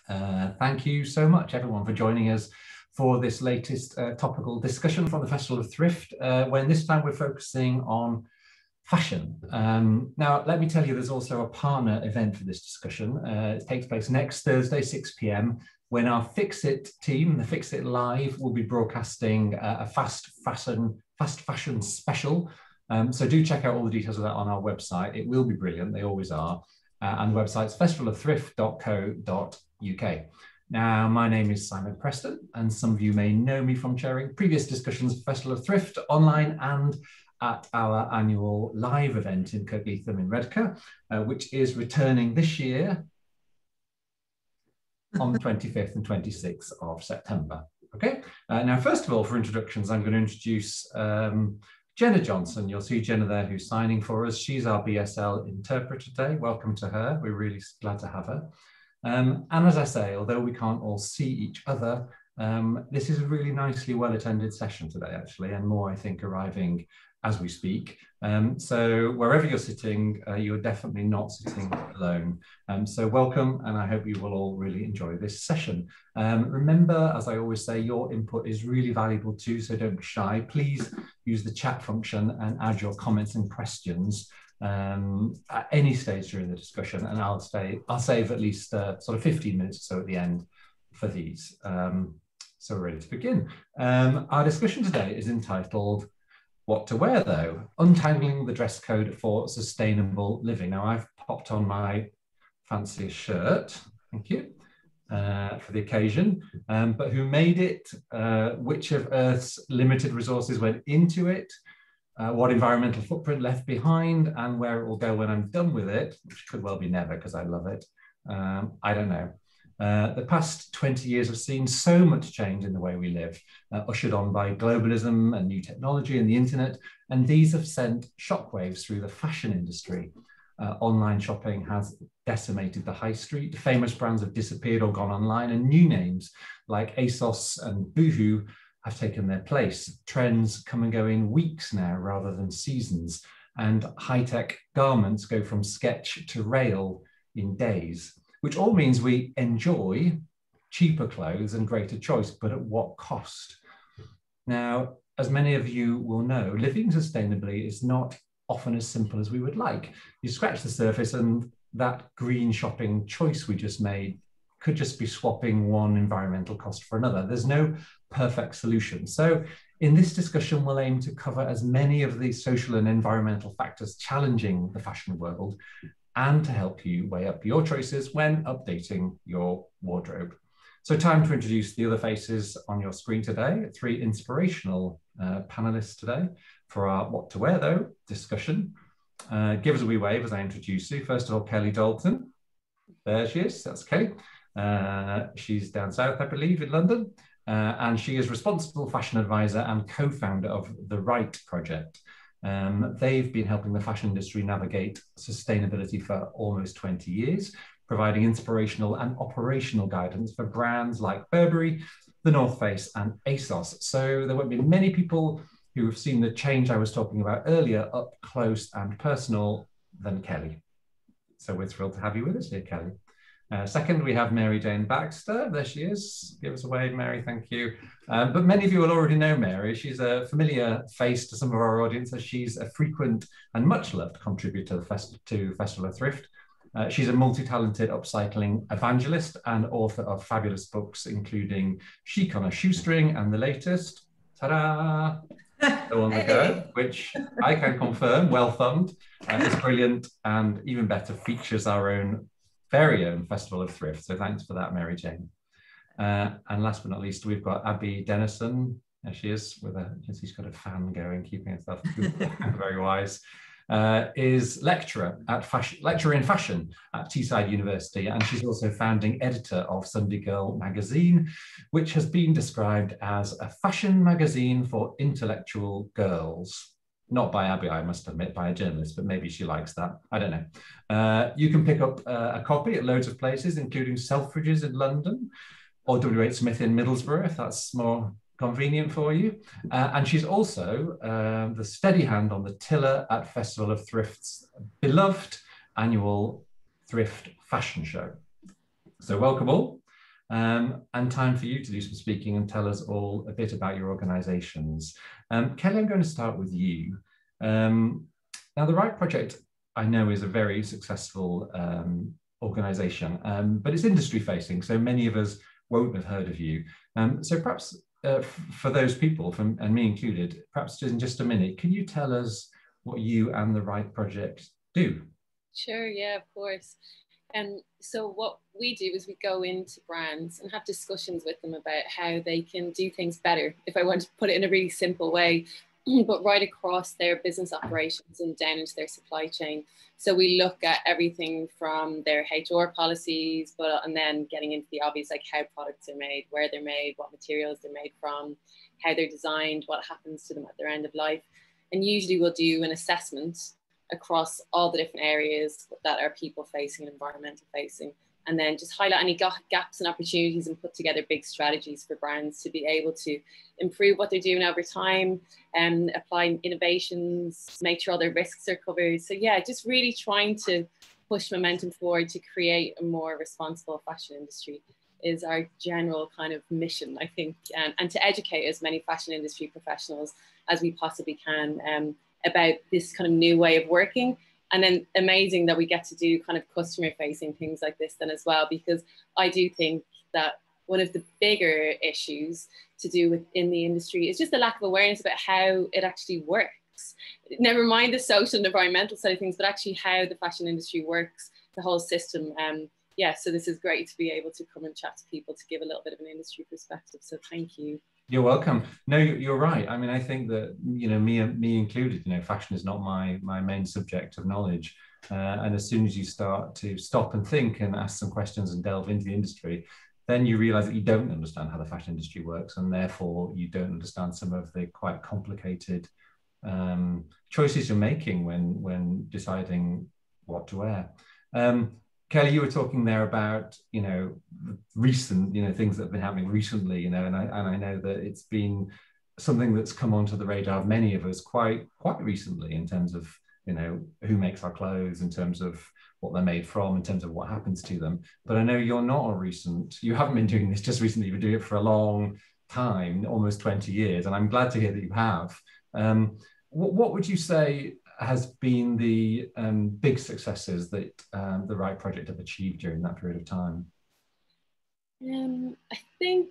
Thank you so much, everyone, for joining us for this latest topical discussion from the Festival of Thrift, when this time we're focusing on fashion. Now, let me tell you, there's also a partner event for this discussion. It takes place next Thursday, 6 p.m, when our Fix It team, the Fix It Live, will be broadcasting a fast fashion special. So do check out all the details of that on our website. It will be brilliant, they always are. And the website's festivalofthrift.co.uk. Now, my name is Simon Preston, and some of you may know me from chairing previous discussions of Festival of Thrift online and at our annual live event in Kirkleatham in Redcar, which is returning this year on the 25th and 26th of September. Okay, now first of all, for introductions, I'm going to introduce Jenna Johnson. You'll see Jenna there who's signing for us. She's our BSL interpreter today. Welcome to her. We're really glad to have her. And as I say, although we can't all see each other, this is a really nicely well-attended session today, actually, and more, I think, arriving as we speak. So wherever you're sitting, you're definitely not sitting alone. So welcome, and I hope you will all really enjoy this session. Remember, as I always say, your input is really valuable too, so don't be shy. Please use the chat function and add your comments and questions at any stage during the discussion, and I'll save at least sort of 15 minutes or so at the end for these. So we're ready to begin. Our discussion today is entitled What to Wear Though? Untangling the Dress Code for Sustainable Living. Now, I've popped on my fanciest shirt, thank you, for the occasion, but who made it, which of Earth's limited resources went into it, what environmental footprint left behind, and where it will go when I'm done with it, which could well be never because I love it. I don't know. The past 20 years have seen so much change in the way we live, ushered on by globalism and new technology and the internet, and these have sent shockwaves through the fashion industry. Online shopping has decimated the high street, famous brands have disappeared or gone online, and new names like ASOS and Boohoo have taken their place. Trends come and go in weeks now rather than seasons, and high-tech garments go from sketch to rail in days, which all means we enjoy cheaper clothes and greater choice, but at what cost? Now, as many of you will know, living sustainably is not often as simple as we would like. You scratch the surface and that green shopping choice we just made could just be swapping one environmental cost for another. There's no perfect solution. So in this discussion, we'll aim to cover as many of the social and environmental factors challenging the fashion world, and to help you weigh up your choices when updating your wardrobe. So time to introduce the other faces on your screen today, three inspirational panelists today for our What to Wear Though discussion. Give us a wee wave as I introduce you. First of all, Kellie Dalton. There she is, that's Kellie. She's down south, I believe, in London, and she is responsible fashion advisor and co-founder of The Right Project. They've been helping the fashion industry navigate sustainability for almost 20 years, providing inspirational and operational guidance for brands like Burberry, the North Face and ASOS. So there won't be many people who have seen the change I was talking about earlier up close and personal than Kellie. So we're thrilled to have you with us here, Kellie. Second, we have Mary Jane Baxter. There she is. Give us a wave, Mary. Thank you. But many of you will already know Mary. She's a familiar face to some of our audience, as she's a frequent and much loved contributor to Festival of Thrift. She's a multi-talented upcycling evangelist and author of fabulous books, including Chic on a Shoestring and the latest, ta-da, Go on the Go, which I can confirm, well thumbed. It's brilliant, and even better, features our very own Festival of Thrift. So thanks for that, Mary Jane. And last but not least, we've got Abby Dennison. There she is, she's got a fan going, keeping herself very wise. Is lecturer in fashion at Teesside University, and she's also founding editor of Sunday Girl magazine, which has been described as a fashion magazine for intellectual girls. Not by Abby, I must admit, by a journalist, but maybe she likes that. I don't know. You can pick up a copy at loads of places, including Selfridges in London or W.H. Smith in Middlesbrough, if that's more convenient for you. And she's also the steady hand on the tiller at Festival of Thrift's beloved annual thrift fashion show. So welcome all. and time for you to do some speaking and tell us all a bit about your organisations. Kellie, I'm going to start with you. Now, the Right Project, I know, is a very successful organisation, but it's industry facing, so many of us won't have heard of you. So perhaps for those people, and me included, perhaps in just a minute, can you tell us what you and the Right Project do? Sure, yeah, of course. And so what we do is we go into brands and have discussions with them about how they can do things better, if I want to put it in a really simple way, but right across their business operations and down into their supply chain. So we look at everything from their HR policies, and then getting into the obvious, like how products are made, where they're made, what materials they're made from, how they're designed, what happens to them at their end of life. And usually we'll do an assessment across all the different areas that are people facing and environmental facing, and then just highlight any gaps and opportunities and put together big strategies for brands to be able to improve what they're doing over time and apply innovations, make sure all their risks are covered. So yeah, just really trying to push momentum forward to create a more responsible fashion industry is our general kind of mission, I think, and to educate as many fashion industry professionals as we possibly can about this kind of new way of working. And then amazing that we get to do kind of customer facing things like this then as well, because I do think that one of the bigger issues to do within the industry is just the lack of awareness about how it actually works. Never mind the social and environmental side of things, but actually how the fashion industry works, the whole system. Yeah, so this is great to be able to come and chat to people to give a little bit of an industry perspective. So thank you. You're welcome. No, you're right. I mean, I think that, me included, fashion is not my main subject of knowledge. And as soon as you start to stop and think and ask some questions and delve into the industry, then you realize that you don't understand how the fashion industry works, and therefore you don't understand some of the quite complicated choices you're making when deciding what to wear. Kellie, you were talking there about, recent, things that have been happening recently, and I know that it's been something that's come onto the radar of many of us quite recently in terms of, who makes our clothes, in terms of what they're made from, in terms of what happens to them. But I know you haven't been doing this just recently, you've been doing it for a long time, almost 20 years, and I'm glad to hear that you have. What would you say has been the big successes that the Right Project have achieved during that period of time? I think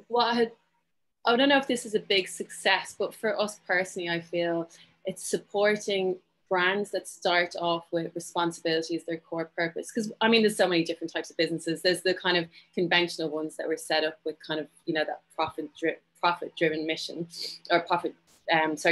I don't know if this is a big success, but for us personally, I feel it's supporting brands that start off with responsibility as their core purpose. Because I mean, there's so many different types of businesses. There's the kind of conventional ones that were set up with kind of, that profit-driven mission, or profit as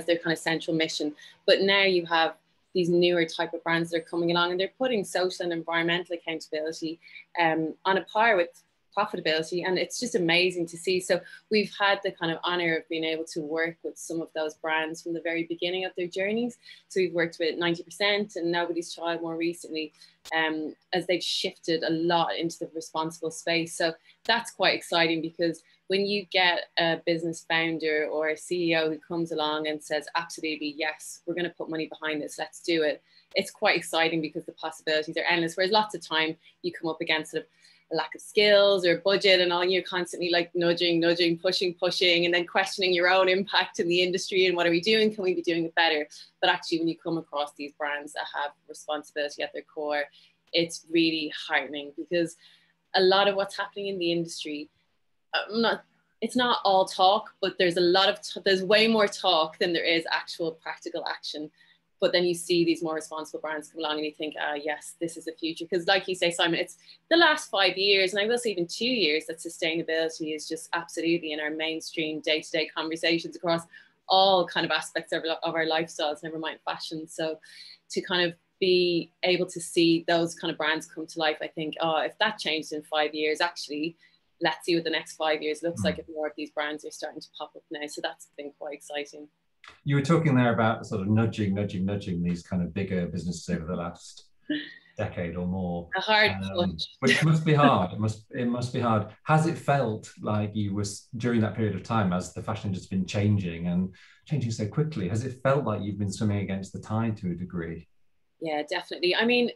their kind of central mission. But now you have these newer type of brands that are coming along, and they're putting social and environmental accountability on a par with profitability, and it's just amazing to see. So we've had the kind of honor of being able to work with some of those brands from the very beginning of their journeys. So we've worked with 90% and Nobody's Child more recently, as they've shifted a lot into the responsible space. So that's quite exciting, because when you get a business founder or a CEO who comes along and says, absolutely, yes, we're going to put money behind this, let's do it, it's quite exciting because the possibilities are endless. Whereas lots of time you come up against sort of a lack of skills or budget and all, and you're constantly like nudging, pushing, and then questioning your own impact in the industry and what are we doing? Can we be doing it better? But actually, when you come across these brands that have responsibility at their core, it's really heartening, because a lot of what's happening in the industry, it's not all talk, but there's there's way more talk than there is actual practical action. But then you see these more responsible brands come along and you think, yes, this is the future. Because like you say, Simon, it's the last 5 years, and I will say even 2 years, that sustainability is just absolutely in our mainstream day-to-day conversations across all kind of aspects of our lifestyles, never mind fashion. So to kind of be able to see those kind of brands come to life, I think, if that changed in 5 years, actually, let's see what the next 5 years looks like if more of these brands are starting to pop up now. So that's been quite exciting. You were talking there about sort of nudging these kind of bigger businesses over the last decade or more. A hard punch. Which must be hard. It must be hard. Has it felt like you was, during that period of time, as the fashion industry has been changing so quickly, has it felt like you've been swimming against the tide to a degree? Yeah, definitely. I mean,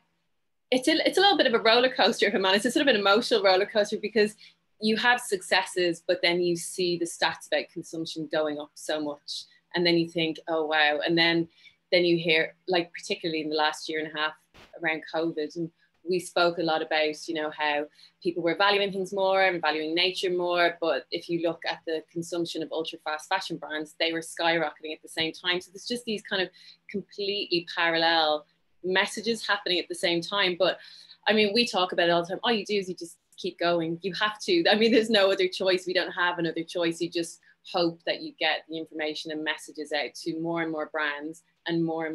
it's a little bit of a roller coaster, if I'm honest. It's sort of an emotional roller coaster because you have successes, but then you see the stats about consumption going up so much. And then you think, oh, wow. And then you hear, like, particularly in the last year and a half around COVID, and we spoke a lot about, you know, how people were valuing things more and valuing nature more. But if you look at the consumption of ultra fast fashion brands, they were skyrocketing at the same time. So there's just these kind of completely parallel messages happening at the same time. But I mean, we talk about it all the time. All you do is you just keep going. You have to. I mean, there's no other choice. We don't have another choice. You just hope that you get the information and messages out to more and more brands and more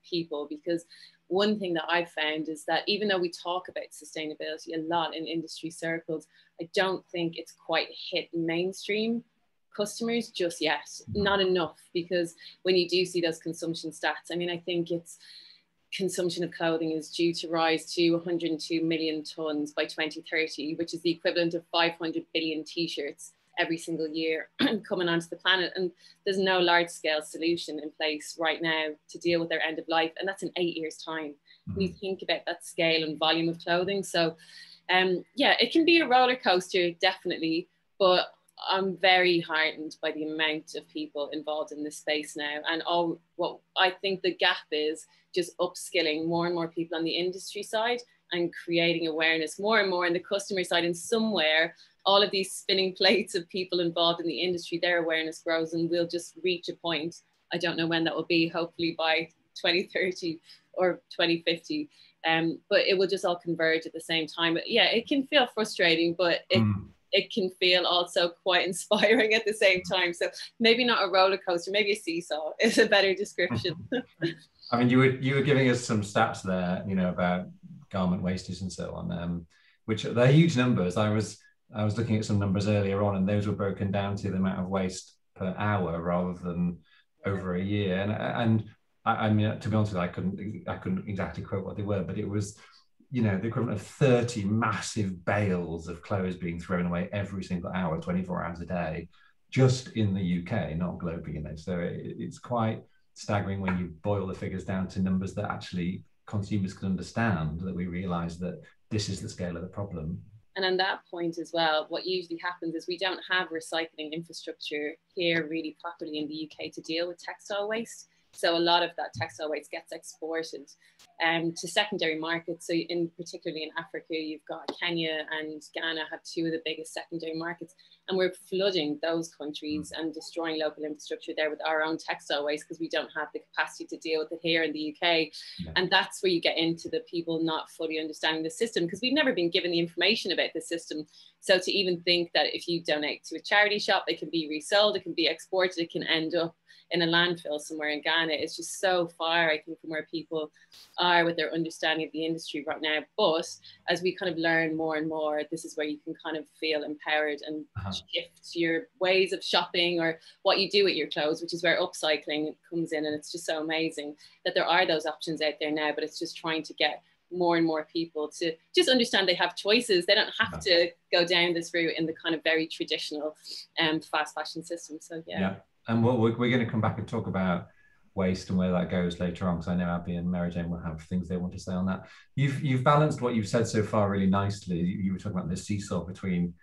people, because one thing that I've found is that even though we talk about sustainability a lot in industry circles, I don't think it's quite hit mainstream customers just yet. Not enough, because when you do see those consumption stats, I mean, I think it's consumption of clothing is due to rise to 102 million tons by 2030, which is the equivalent of 500 billion t-shirts every single year coming onto the planet. And there's no large scale solution in place right now to deal with their end of life. And that's in 8 years' time. When you think about that scale and volume of clothing. So yeah, it can be a roller coaster, definitely, but I'm very heartened by the amount of people involved in this space now. And all what I think the gap is just upskilling more and more people on the industry side and creating awareness more and more on the customer side. And somewhere, all of these spinning plates of people involved in the industry, their awareness grows, and we'll just reach a point. I don't know when that will be, hopefully by 2030 or 2050. But it will just all converge at the same time. But yeah, it can feel frustrating, but it can feel also quite inspiring at the same time. So maybe not a roller coaster, maybe a seesaw is a better description. I mean, you were giving us some stats there, you know, about garment wastage and so on, which they're huge numbers. I was looking at some numbers earlier on, and those were broken down to the amount of waste per hour rather than over a year. And I mean, to be honest with you, I couldn't exactly quote what they were, but it was, you know, the equivalent of 30 massive bales of clothes being thrown away every single hour, 24 hours a day, just in the UK, not globally, you know. So it's quite staggering when you boil the figures down to numbers that actually consumers can understand, that we realize that this is the scale of the problem. And on that point as well, what usually happens is we don't have recycling infrastructure here really properly in the UK to deal with textile waste. So a lot of that textile waste gets exported to secondary markets. So particularly in Africa, you've got Kenya and Ghana have two of the biggest secondary markets. And we're flooding those countries and destroying local infrastructure there with our own textile waste because we don't have the capacity to deal with it here in the UK. Yeah. And that's where you get into the people not fully understanding the system, because we've never been given the information about the system. So to even think that if you donate to a charity shop, it can be resold, it can be exported, it can end up in a landfill somewhere in Ghana. It's just so far, I think, from where people are with their understanding of the industry right now. But as we kind of learn more and more, this is where you can kind of feel empowered and shift your ways of shopping or what you do with your clothes, which is where upcycling comes in. And it's just so amazing that there are those options out there now, but it's just trying to get more and more people to just understand they have choices. They don't have to go down this route in the kind of very traditional fast fashion system. So yeah. And we're going to come back and talk about waste and where that goes later on, because I know Abby and Mary Jane will have things they want to say on that. You've balanced what you've said so far really nicely. You were talking about the seesaw between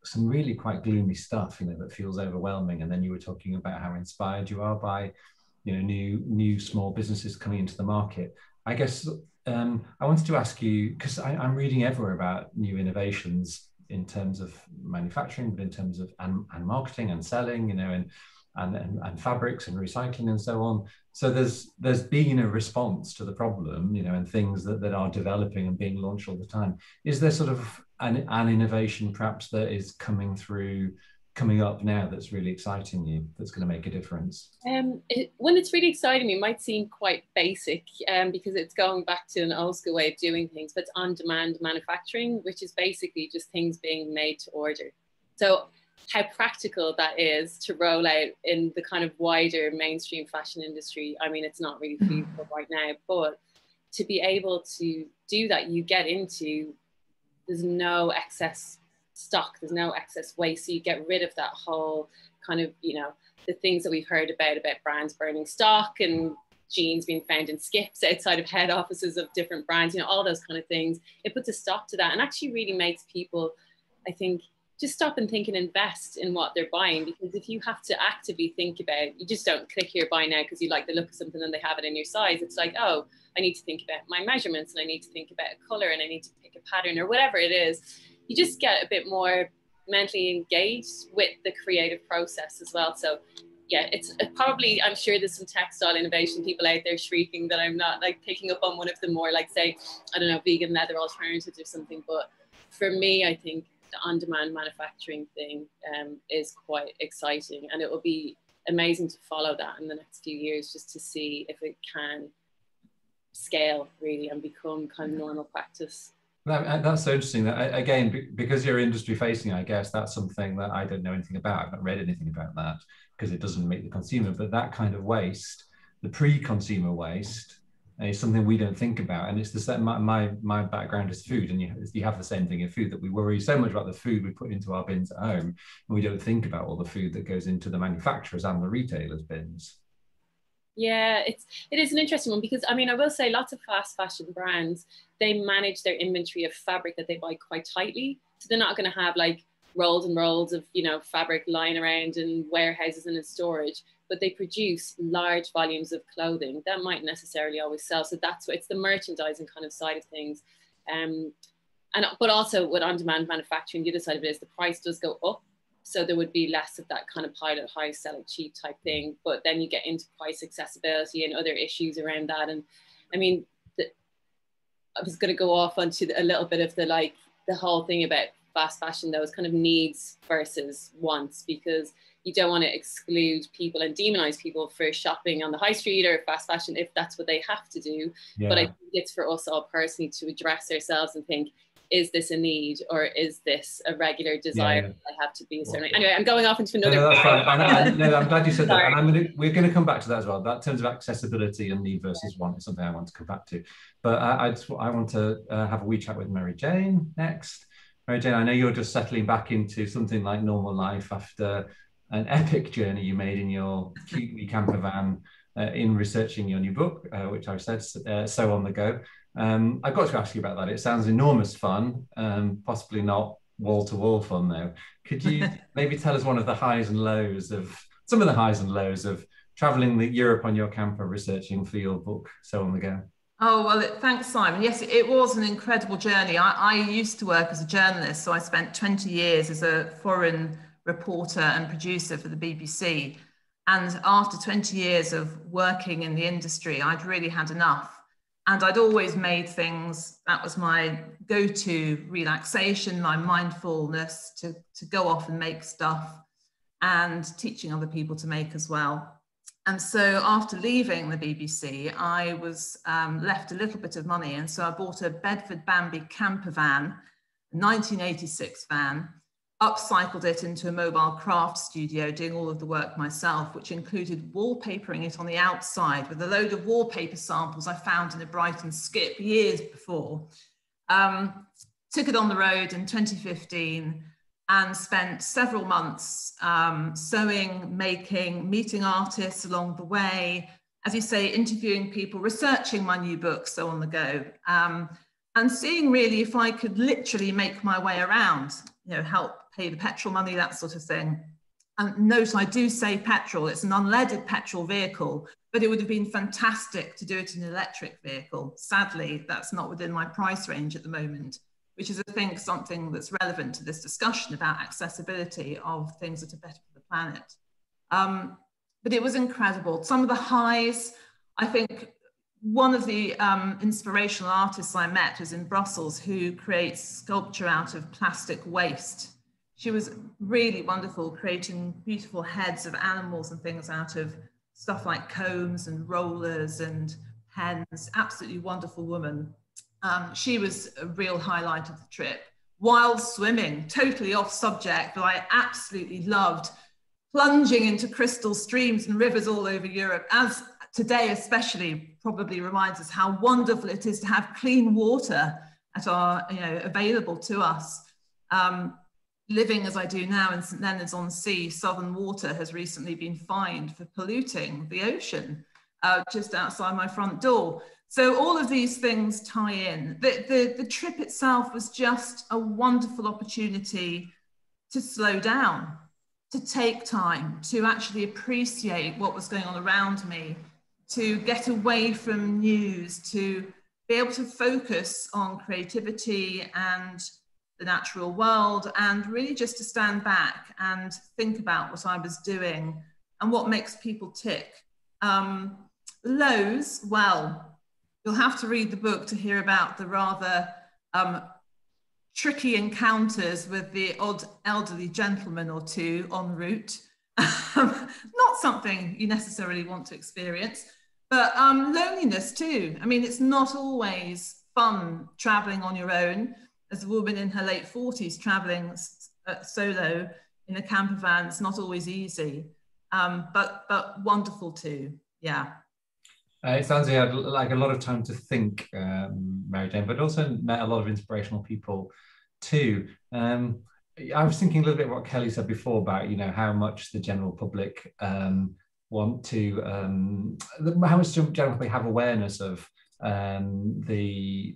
some really quite gloomy stuff, you know, that feels overwhelming, and then you were talking about how inspired you are by, you know, new small businesses coming into the market. I guess I wanted to ask you, because I'm reading everywhere about new innovations in terms of manufacturing, but in terms of and marketing and selling, you know, and fabrics and recycling and so on. So there's been a response to the problem, you know, and things that are developing and being launched all the time. Is there sort of an innovation perhaps that is coming up now that's really exciting you, that's going to make a difference? When it's really exciting me, it might seem quite basic because it's going back to an old school way of doing things, but it's on-demand manufacturing, which is basically just things being made to order. So how practical that is to roll out in the kind of wider mainstream fashion industry, I mean, it's not really feasible right now, but to be able to do that, you get into, there's no excess stock, there's no excess waste, so you get rid of that whole kind of, you know, the things that we've heard about brands burning stock and jeans being found in skips outside of head offices of different brands, you know, all those kind of things. It puts a stop to that and actually really makes people, I think, just stop and think and invest in what they're buying. Because if you have to actively think about, you just don't click here, buy now because you like the look of something and they have it in your size. It's like, oh, I need to think about my measurements and I need to think about a color and I need to pick a pattern or whatever it is. You just get a bit more mentally engaged with the creative process as well. So yeah, it's probably, I'm sure there's some textile innovation people out there shrieking that I'm not like picking up on one of the more like, say, I don't know, vegan leather alternatives or something. But for me, I think the on-demand manufacturing thing is quite exciting, and it will be amazing to follow that in the next few years, just to see if it can scale really and become kind of normal practice. That's so interesting. That again, because you're industry facing, I guess that's something that I don't know anything about. I've not read anything about that because it doesn't meet the consumer. But that kind of waste, the pre-consumer waste, is something we don't think about. And it's the same. My background is food, and you have the same thing in food, that we worry so much about the food we put into our bins at home, and we don't think about all the food that goes into the manufacturers and the retailers' bins. Yeah, it is an interesting one, because I mean, I will say lots of fast fashion brands, they manage their inventory of fabric that they buy quite tightly. So they're not going to have like rolls and rolls of, you know, fabric lying around in warehouses and in storage, but they produce large volumes of clothing that might necessarily always sell. So that's what it's the merchandising kind of side of things. But also with on-demand manufacturing, the other side of it is the price does go up. So there would be less of that kind of pilot high, sell it cheap type thing. But then you get into price accessibility and other issues around that. And I mean, I was going to go off onto a little bit of the whole thing about fast fashion, those kind of needs versus wants, because you don't want to exclude people and demonize people for shopping on the high street or fast fashion if that's what they have to do. Yeah. But I think it's for us all personally to address ourselves and think, is this a need or is this a regular desire that I have to be a certain Anyway, I'm going off into another. No, that's fine. I'm glad you said that. And we're going to come back to that as well. That in terms of accessibility and need versus want is something I want to come back to. But I want to have a wee chat with Mary Jane next. Mary Jane, I know you're just settling back into something like normal life after an epic journey you made in your cute wee camper van in researching your new book, which I've said, So On The Go. I've got to ask you about that. It sounds enormous fun, possibly not wall-to-wall fun though. Could you maybe tell us some of the highs and lows of traveling Europe on your camper researching for your book, So On The Go? Oh, well, thanks, Simon. Yes, it was an incredible journey. I used to work as a journalist, so I spent 20 years as a foreign reporter and producer for the BBC. And after 20 years of working in the industry, I'd really had enough. And I'd always made things, that was my go-to relaxation, my mindfulness to go off and make stuff, and teaching other people to make as well. And so after leaving the BBC, I was left a little bit of money. And so I bought a Bedford Bambi camper van, a 1986 van, upcycled it into a mobile craft studio, doing all of the work myself, which included wallpapering it on the outside with a load of wallpaper samples I found in a Brighton skip years before. Took it on the road in 2015 and spent several months sewing, making, meeting artists along the way, as you say, interviewing people, researching my new book, So On The Go, and seeing really if I could literally make my way around, you know, help pay the petrol money, that sort of thing. And note, I do say petrol, it's an unleaded petrol vehicle, but it would have been fantastic to do it in an electric vehicle. Sadly, that's not within my price range at the moment, which is, I think, something that's relevant to this discussion about accessibility of things that are better for the planet. But it was incredible. Some of the highs, I think one of the inspirational artists I met was in Brussels, who creates sculpture out of plastic waste. She was really wonderful, creating beautiful heads of animals and things out of stuff like combs and rollers and pens. Absolutely wonderful woman. She was a real highlight of the trip. While swimming, totally off subject, but I absolutely loved plunging into crystal streams and rivers all over Europe, as today especially probably reminds us how wonderful it is to have clean water at our, available to us. Living as I do now in St Leonard's-on-Sea, Southern Water has recently been fined for polluting the ocean. just outside my front door. So all of these things tie in. The trip itself was just a wonderful opportunity to slow down, to take time, to actually appreciate what was going on around me, to get away from news, to be able to focus on creativity and the natural world, and really just to stand back and think about what I was doing and what makes people tick. Lows, well, you'll have to read the book to hear about the rather tricky encounters with the odd elderly gentleman or two en route. Not something you necessarily want to experience, but loneliness too. I mean, it's not always fun traveling on your own. As a woman in her late 40s traveling solo in a camper van, it's not always easy, but wonderful too, yeah. It sounds like a lot of time to think, Mary Jane, but also met a lot of inspirational people too. I was thinking a little bit what Kellie said before about, you know, how much the general public want to, how much the general public have awareness of the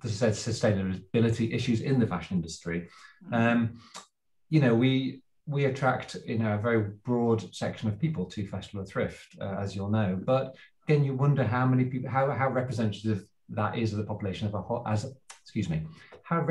sustainability issues in the fashion industry. You know, we attract, you know, a very broad section of people to Festival of Thrift, as you'll know, but again, you wonder how many people, how representative that is of the population of a whole, how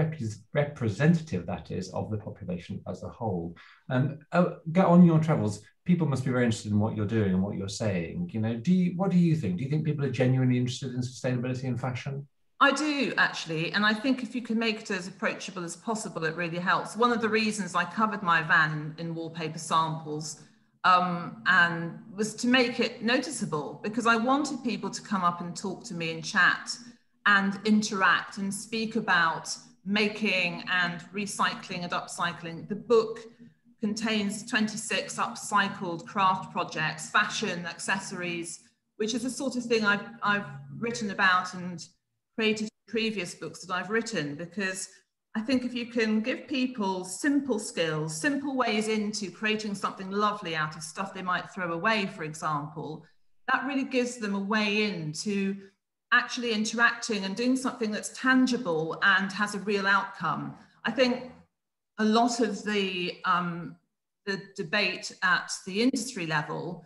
representative that is of the population as a whole. Get on your travels, people must be very interested in what you're doing and what you're saying. You know, what do you think? Do you think people are genuinely interested in sustainability and fashion? I do, actually, and I think if you can make it as approachable as possible, it really helps. One of the reasons I covered my van in wallpaper samples and was to make it noticeable, because I wanted people to come up and talk to me and chat and interact and speak about making and recycling and upcycling. The book contains 26 upcycled craft projects, fashion, accessories, which is the sort of thing I've written about and created previous books that I've written, because I think if you can give people simple skills, simple ways into creating something lovely out of stuff they might throw away, for example, that really gives them a way into actually interacting and doing something that's tangible and has a real outcome. I think a lot of the debate at the industry level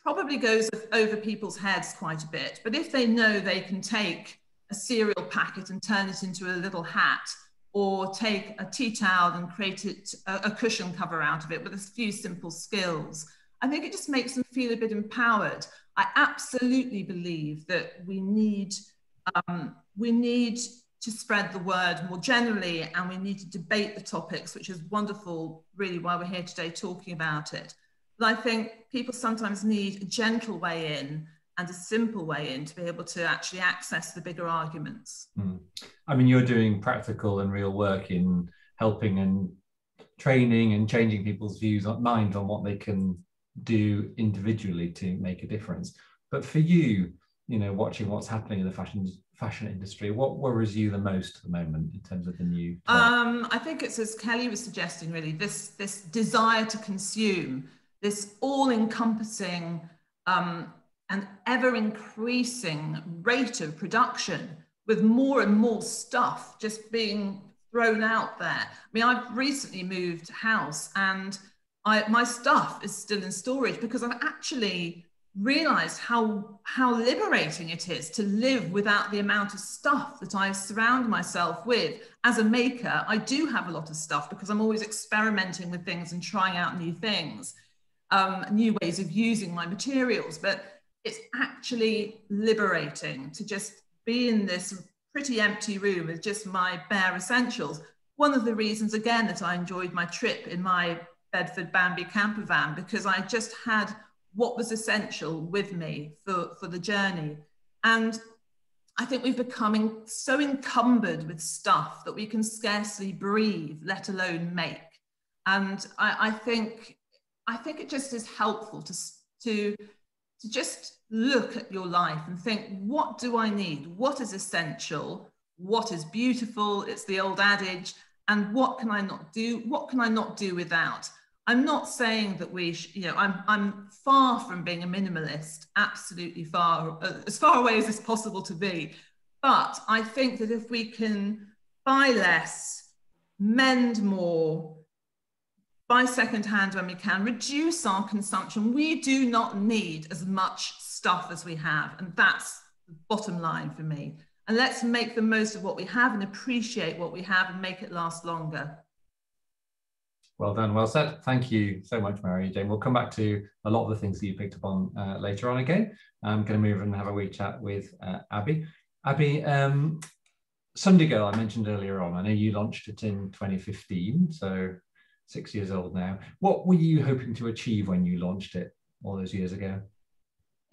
probably goes over people's heads quite a bit, but if they know they can take a cereal packet and turn it into a little hat, or take a tea towel and create it a cushion cover out of it with a few simple skills, I think it just makes them feel a bit empowered. I absolutely believe that we need to spread the word more generally, and we need to debate the topics, which is wonderful, really, why we're here today talking about it. But I think people sometimes need a gentle way in and a simple way in to be able to actually access the bigger arguments. I mean, you're doing practical and real work in helping and training and changing people's views on mind on what they can do individually to make a difference. But for you, you know, watching what's happening in the fashion industry, what worries you the most at the moment in terms of the new? I think it's, as Kellie was suggesting, really, this desire to consume, this all-encompassing and ever-increasing rate of production, with more and more stuff just being thrown out there. I mean, I've recently moved house, and my stuff is still in storage because I've actually realized how liberating it is to live without the amount of stuff that I surround myself with. As a maker, I do have a lot of stuff because I'm always experimenting with things and trying out new things, new ways of using my materials, but it's actually liberating to just be in this pretty empty room with just my bare essentials. One of the reasons, again, that I enjoyed my trip in my Bedford Bambi camper van, because I just had what was essential with me for the journey. And I think we've become so encumbered with stuff that we can scarcely breathe, let alone make. And I think it just is helpful to just look at your life and think, what do I need? What is essential? What is beautiful? It's the old adage. And what can I not do? What can I not do without? I'm not saying that we, you know, I'm far from being a minimalist, absolutely far, as far away as it's possible to be. But I think that if we can buy less, mend more, buy secondhand when we can, reduce our consumption, we do not need as much stuff as we have. And that's the bottom line for me. And let's make the most of what we have and appreciate what we have and make it last longer. Well done, well said. Thank you so much, Mary Jane. We'll come back to a lot of the things that you picked up on later on again. I'm going to move and have a wee chat with Abby. Abby, Sunday Girl, I mentioned earlier on, I know you launched it in 2015, so 6 years old now. What were you hoping to achieve when you launched it all those years ago?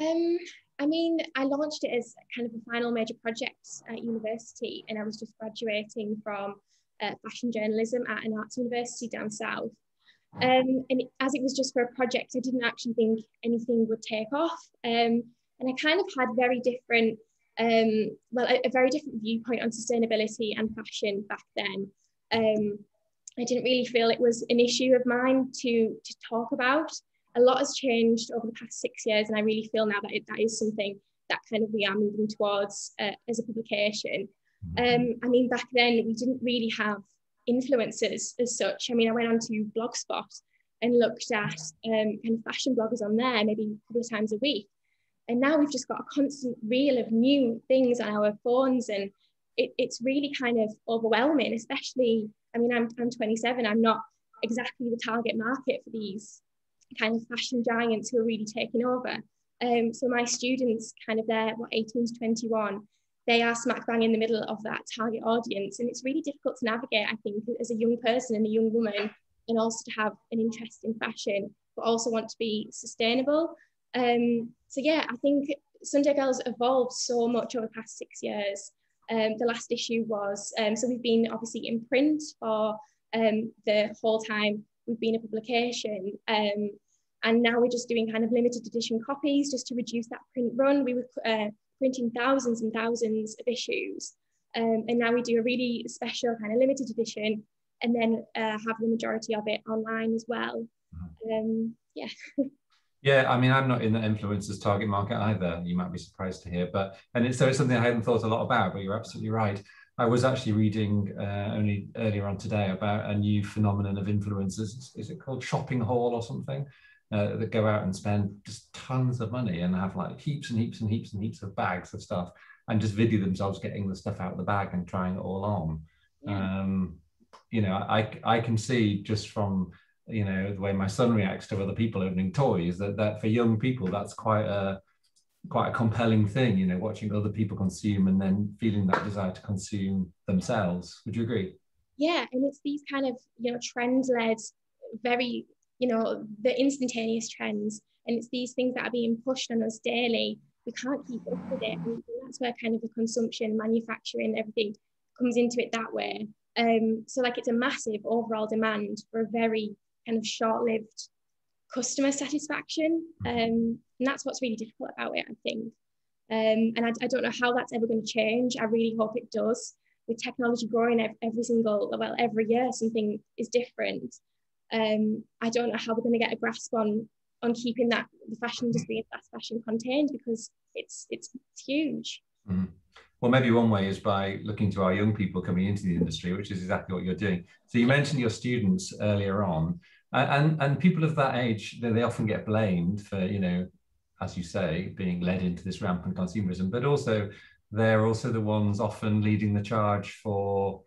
I mean, I launched it as kind of a final major project at university, and I was just graduating from fashion journalism at an arts university down south. And as it was just for a project, I didn't actually think anything would take off. And I kind of had very different, a very different viewpoint on sustainability and fashion back then. I didn't really feel it was an issue of mine to talk about. A lot has changed over the past 6 years, and I really feel now that that is something that kind of we are moving towards as a publication. I mean, back then we didn't really have influencers as such. I mean, I went onto Blogspot and looked at kind of fashion bloggers on there maybe a couple of times a week. And now we've just got a constant reel of new things on our phones, and it's really kind of overwhelming, especially, I mean, I'm 27, I'm not exactly the target market for these kind of fashion giants who are really taking over. So my students, kind of they're 18 to 21, they are smack bang in the middle of that target audience. And it's really difficult to navigate, I think, as a young person and a young woman, and also to have an interest in fashion, but also want to be sustainable. So yeah, I think Sunday Girls evolved so much over the past 6 years. The last issue was, so we've been obviously in print for the whole time we've been a publication. And now we're just doing kind of limited edition copies just to reduce that print run. We were printing thousands and thousands of issues. And now we do a really special kind of limited edition, and then have the majority of it online as well. Yeah. Yeah, I mean, I'm not in the influencers target market either. You might be surprised to hear, so it's something I hadn't thought a lot about, but you're absolutely right. I was actually reading only earlier on today about a new phenomenon of influencers. Is it called shopping haul or something? That go out and spend just tons of money and have like heaps and heaps and heaps and heaps of bags of stuff, and just video themselves getting the stuff out of the bag and trying it all on. Yeah. You know, I can see just from, you know, the way my son reacts to other people opening toys, that for young people, that's quite a compelling thing, you know, watching other people consume and then feeling that desire to consume themselves. Would you agree? Yeah, and it's these kind of, you know, trend-led, very, you know, the instantaneous trends, and it's these things that are being pushed on us daily. We can't keep up with it, and that's where kind of the consumption, manufacturing, everything comes into it that way. So like it's a massive overall demand for a very kind of short-lived customer satisfaction, and that's what's really difficult about it, I think. And I don't know how that's ever going to change. I really hope it does. With technology growing every year something is different. I don't know how we're going to get a grasp on keeping the fashion industry and fast fashion contained, because it's huge. Mm. Well, maybe one way is by looking to our young people coming into the industry, which is exactly what you're doing. So you mentioned your students earlier on, and people of that age, they often get blamed for, you know, as you say, being led into this rampant consumerism, but also they're also the ones often leading the charge for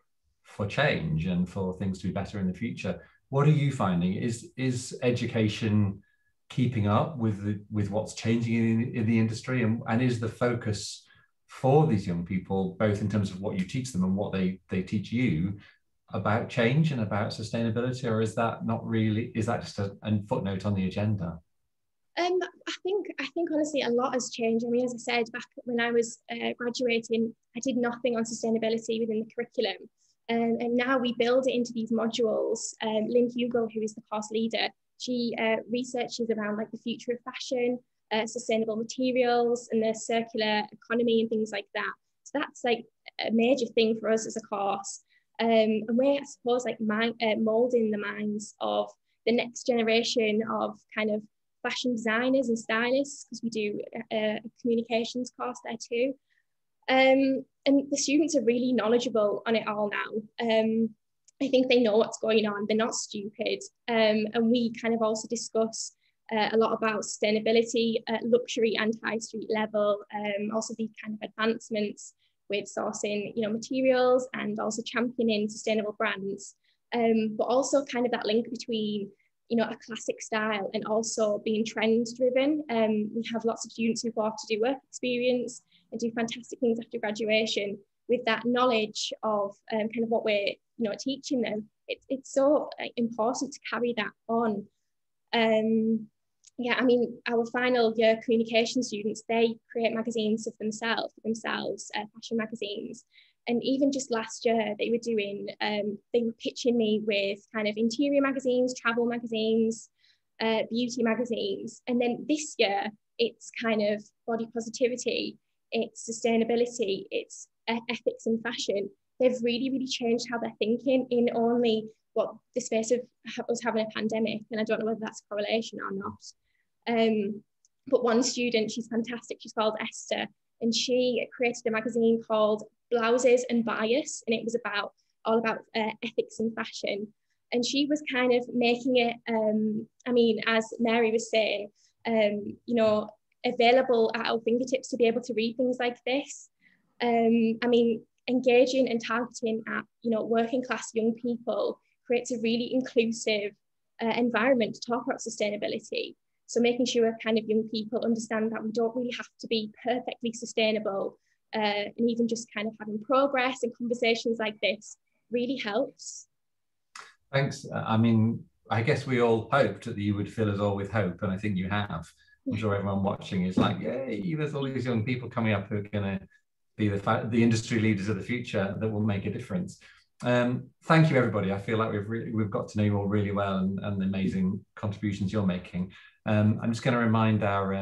change and for things to be better in the future. What are you finding? Is education keeping up with what's changing in the industry, and is the focus for these young people, both in terms of what you teach them and what they teach you, about change and about sustainability, or is that not really? Is that just a footnote on the agenda? I think honestly a lot has changed. I mean, as I said, back when I was graduating, I did nothing on sustainability within the curriculum, and now we build it into these modules. Lynn Hugo, who is the course leader, she researches around like the future of fashion, sustainable materials, and the circular economy and things like that. So that's like a major thing for us as a course, and we're, I suppose, like molding the minds of the next generation of kind of fashion designers and stylists, because we do a communications course there too. And the students are really knowledgeable on it all now. I think they know what's going on. They're not stupid. And we kind of also discuss a lot about sustainability at luxury and high street level, also the kind of advancements with sourcing, materials, and also championing sustainable brands. But also kind of that link between, a classic style and also being trend driven. We have lots of students who go off to do work experience and do fantastic things after graduation with that knowledge of kind of what we're, teaching them. It's so important to carry that on. Yeah, I mean, our final year communication students, they create magazines of themselves, fashion magazines. And even just last year, they were pitching me with kind of interior magazines, travel magazines, beauty magazines. And then this year, it's kind of body positivity, it's sustainability, it's ethics in fashion. They've really, really changed how they're thinking in only the space of us having a pandemic. And I don't know whether that's a correlation or not. But one student, she's fantastic, she's called Esther, and she created a magazine called Blouses and Bias, and it was all about ethics in fashion. And she was kind of making it, as Mary was saying, available at our fingertips to be able to read things like this. Engaging and targeting at, working class young people creates a really inclusive environment to talk about sustainability. So making sure kind of young people understand that we don't really have to be perfectly sustainable, and even just kind of having progress and conversations like this really helps. Thanks. I guess we all hoped that you would fill us all with hope, and I think you have. I'm sure everyone watching is like, yay, there's all these young people coming up who are going to be the industry leaders of the future that will make a difference. Thank you, everybody. I feel like we've got to know you all really well, and the amazing contributions you're making. I'm just going to remind our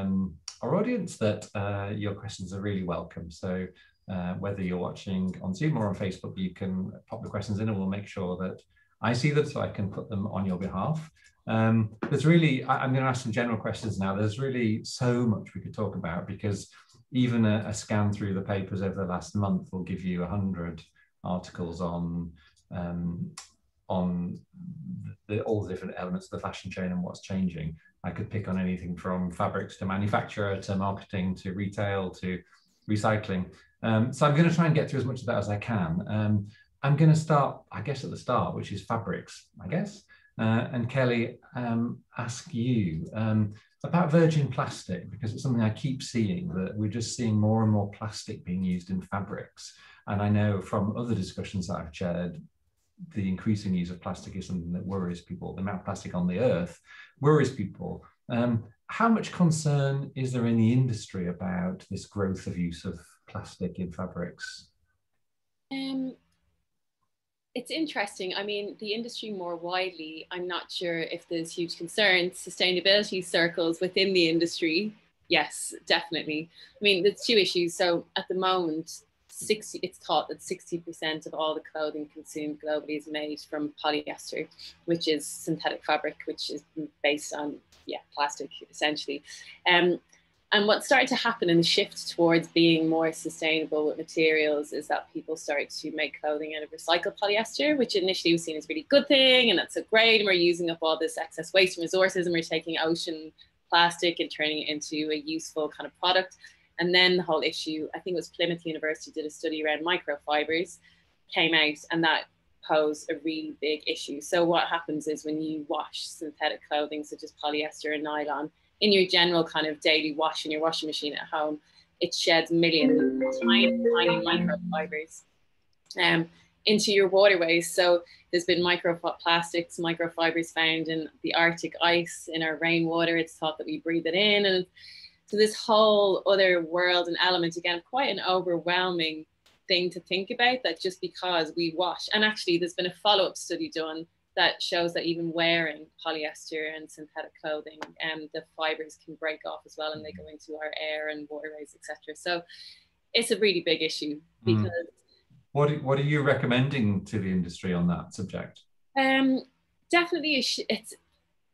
audience that your questions are really welcome. So whether you're watching on Zoom or on Facebook, you can pop the questions in, and we'll make sure that I see them so I can put them on your behalf. I'm going to ask some general questions now. There's really so much we could talk about, because even a scan through the papers over the last month will give you 100 articles on all the different elements of the fashion chain and what's changing. I could pick on anything from fabrics to manufacturer to marketing to retail to recycling. So I'm going to try and get through as much of that as I can. I'm going to start, I guess, at the start, which is fabrics, I guess. And Kellie, ask you about virgin plastic, because it's something I keep seeing, that we're just seeing more and more plastic being used in fabrics. And I know from other discussions that I've shared, the increasing use of plastic is something that worries people. The amount of plastic on the earth worries people. How much concern is there in the industry about this growth of use of plastic in fabrics? It's interesting. The industry more widely, I'm not sure if there's huge concerns. Sustainability circles within the industry, yes, definitely. There's two issues. So at the moment, it's thought that 60% of all the clothing consumed globally is made from polyester, which is synthetic fabric, which is based on plastic essentially. And what's started to happen in the shift towards being more sustainable with materials is that people start to make clothing out of recycled polyester, which initially was seen as a really good thing, and that's so great, and we're using up all this excess waste and resources, and we're taking ocean plastic and turning it into a useful kind of product. And then the whole issue, I think it was Plymouth University did a study around microfibers, came out, and that posed a really big issue. So what happens is when you wash synthetic clothing, such as polyester and nylon, in your general kind of daily wash in your washing machine at home, it sheds millions of tiny microfibers into your waterways. So there's been microplastics, microfibers found in the Arctic ice, in our rainwater. It's thought that we breathe it in. And so this whole other world and element, again, quite an overwhelming thing to think about, that just because we wash, and actually there's been a follow-up study done that shows that even wearing polyester and synthetic clothing, the fibers can break off as well, and they go into our air and waterways, etc. So it's a really big issue. Because what are you recommending to the industry on that subject? Definitely,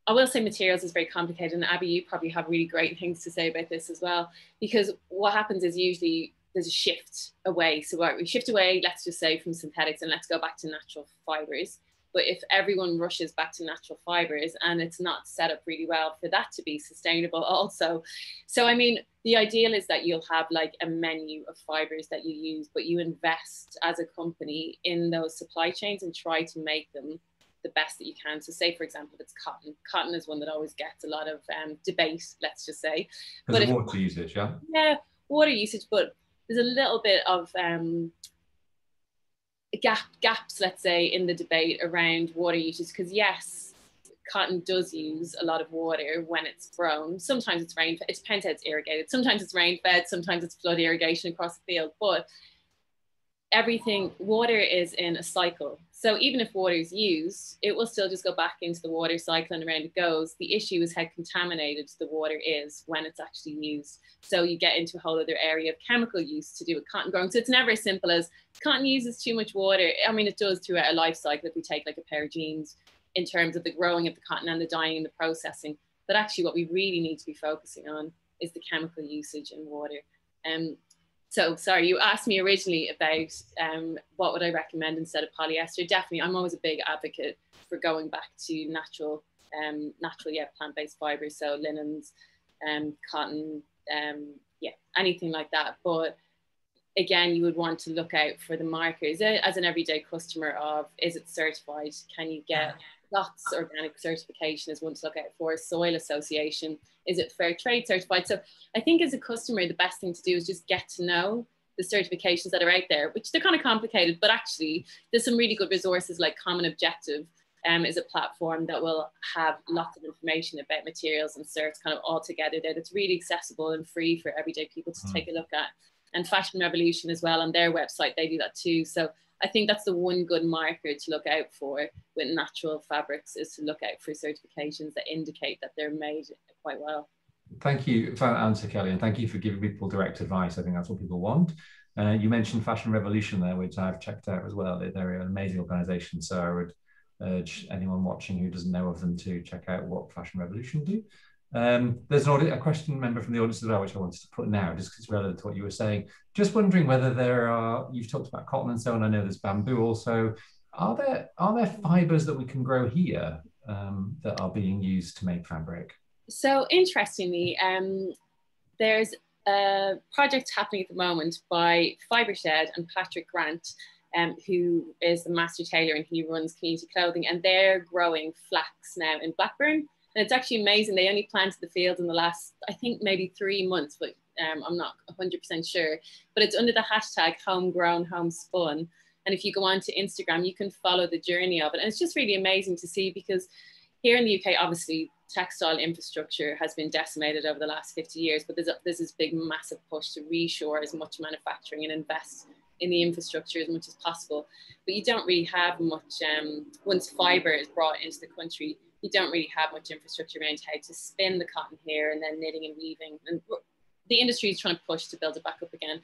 I will say materials is very complicated, and Abby, you probably have really great things to say about this as well, because what happens is usually there's a shift away. So we shift away, let's just say, from synthetics, and let's go back to natural fibers. But if everyone rushes back to natural fibers and it's not set up really well for that to be sustainable also. So, I mean, the ideal is that you'll have like a menu of fibers that you use, but you invest as a company in those supply chains and try to make them the best that you can. So say, for example, if it's cotton. Cotton is one that always gets a lot of debate, let's just say. But of water usage, yeah? Yeah, water usage, but there's a little bit of gaps, let's say, in the debate around water usage, because yes, cotton does use a lot of water when it's grown. Sometimes it's rain, it depends how it's irrigated. Sometimes it's rain fed, sometimes it's flood irrigation across the field, but water is in a cycle. So even if water is used, it will still just go back into the water cycle and around it goes. The issue is how contaminated the water is when it's actually used. So you get into a whole other area of chemical use to do with cotton growing. So it's never as simple as cotton uses too much water. I mean, it does throughout a life cycle if we take like a pair of jeans in terms of the growing of the cotton and the dyeing and the processing. But actually what we really need to be focusing on is the chemical usage in water. So sorry, you asked me originally about what would I recommend instead of polyester. Definitely, I'm always a big advocate for going back to natural, plant-based fibers. So linens, cotton, anything like that. But again, you would want to look out for the markers as an everyday customer of, is it certified? Can you get lots organic certification is one to look out for, soil association, is it fair trade certified? So I think as a customer, the best thing to do is just get to know the certifications that are out there, which they're kind of complicated, but actually there's some really good resources like Common Objective is a platform that will have lots of information about materials and certs kind of all together there that's really accessible and free for everyday people to take a look at. And Fashion Revolution as well, on their website, they do that too. So I think that's the one good marker to look out for with natural fabrics, is to look out for certifications that indicate that they're made quite well. Thank you for that answer, Kelly, and thank you for giving people direct advice. I think that's what people want. You mentioned Fashion Revolution there, which I've checked out as well. They're an amazing organisation, so I would urge anyone watching who doesn't know of them to check out what Fashion Revolution do. There's a question member from the audience as well, which I wanted to put now, just because it's relevant to what you were saying. Just wondering whether you've talked about cotton and so on, I know there's bamboo also. Are there fibres that we can grow here that are being used to make fabric? So interestingly, there's a project happening at the moment by Fibershed and Patrick Grant, who is the master tailor and he runs Community Clothing, and they're growing flax now in Blackburn. And it's actually amazing. They only planted the field in the last, I think, maybe 3 months, but I'm not 100% sure. But it's under the hashtag homegrown, homespun. And if you go on to Instagram, you can follow the journey of it. And it's just really amazing to see, because here in the UK, obviously, textile infrastructure has been decimated over the last 50 years. But there's this big, massive push to reshore as much manufacturing and invest in the infrastructure as much as possible. But you don't really have much, once fibre is brought into the country, you don't really have much infrastructure around how to spin the cotton here and then knitting and weaving. And the industry is trying to push to build it back up again.